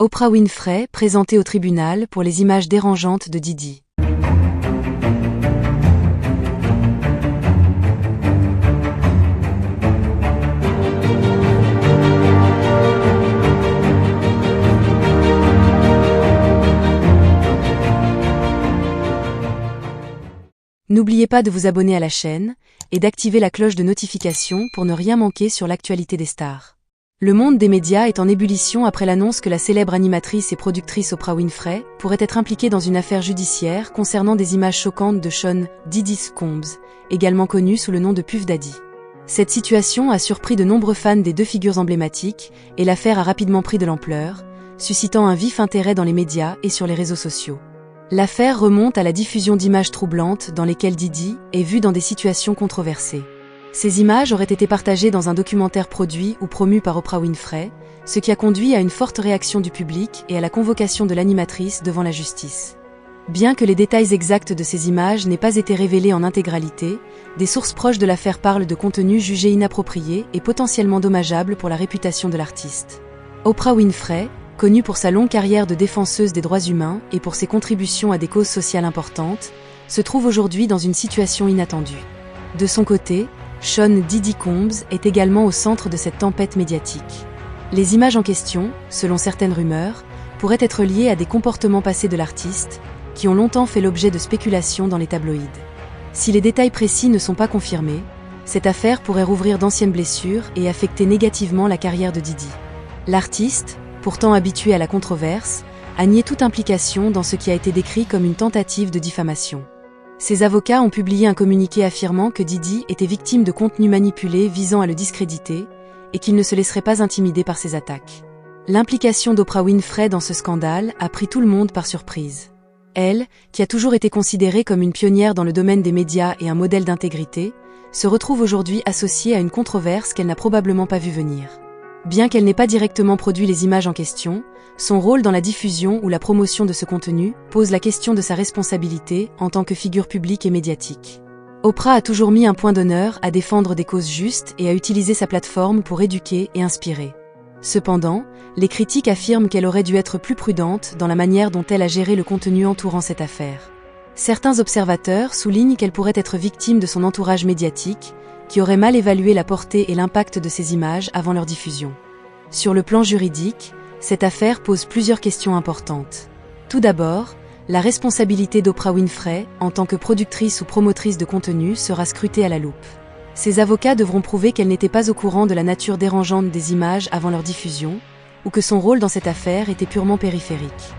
Oprah Winfrey, présentée au tribunal pour les images dérangeantes de Diddy. N'oubliez pas de vous abonner à la chaîne et d'activer la cloche de notification pour ne rien manquer sur l'actualité des stars. Le monde des médias est en ébullition après l'annonce que la célèbre animatrice et productrice Oprah Winfrey pourrait être impliquée dans une affaire judiciaire concernant des images choquantes de Sean Diddy Combs, également connu sous le nom de Puff Daddy. Cette situation a surpris de nombreux fans des deux figures emblématiques et l'affaire a rapidement pris de l'ampleur, suscitant un vif intérêt dans les médias et sur les réseaux sociaux. L'affaire remonte à la diffusion d'images troublantes dans lesquelles Diddy est vu dans des situations controversées. Ces images auraient été partagées dans un documentaire produit ou promu par Oprah Winfrey, ce qui a conduit à une forte réaction du public et à la convocation de l'animatrice devant la justice. Bien que les détails exacts de ces images n'aient pas été révélés en intégralité, des sources proches de l'affaire parlent de contenus jugés inappropriés et potentiellement dommageables pour la réputation de l'artiste. Oprah Winfrey, connue pour sa longue carrière de défenseuse des droits humains et pour ses contributions à des causes sociales importantes, se trouve aujourd'hui dans une situation inattendue. De son côté, Sean Diddy Combs est également au centre de cette tempête médiatique. Les images en question, selon certaines rumeurs, pourraient être liées à des comportements passés de l'artiste, qui ont longtemps fait l'objet de spéculations dans les tabloïds. Si les détails précis ne sont pas confirmés, cette affaire pourrait rouvrir d'anciennes blessures et affecter négativement la carrière de Diddy. L'artiste, pourtant habitué à la controverse, a nié toute implication dans ce qui a été décrit comme une tentative de diffamation. Ses avocats ont publié un communiqué affirmant que Diddy était victime de contenus manipulés visant à le discréditer et qu'il ne se laisserait pas intimider par ces attaques. L'implication d'Oprah Winfrey dans ce scandale a pris tout le monde par surprise. Elle, qui a toujours été considérée comme une pionnière dans le domaine des médias et un modèle d'intégrité, se retrouve aujourd'hui associée à une controverse qu'elle n'a probablement pas vue venir. Bien qu'elle n'ait pas directement produit les images en question, son rôle dans la diffusion ou la promotion de ce contenu pose la question de sa responsabilité en tant que figure publique et médiatique. Oprah a toujours mis un point d'honneur à défendre des causes justes et à utiliser sa plateforme pour éduquer et inspirer. Cependant, les critiques affirment qu'elle aurait dû être plus prudente dans la manière dont elle a géré le contenu entourant cette affaire. Certains observateurs soulignent qu'elle pourrait être victime de son entourage médiatique, qui aurait mal évalué la portée et l'impact de ces images avant leur diffusion. Sur le plan juridique, cette affaire pose plusieurs questions importantes. Tout d'abord, la responsabilité d'Oprah Winfrey, en tant que productrice ou promotrice de contenu, sera scrutée à la loupe. Ses avocats devront prouver qu'elle n'était pas au courant de la nature dérangeante des images avant leur diffusion, ou que son rôle dans cette affaire était purement périphérique.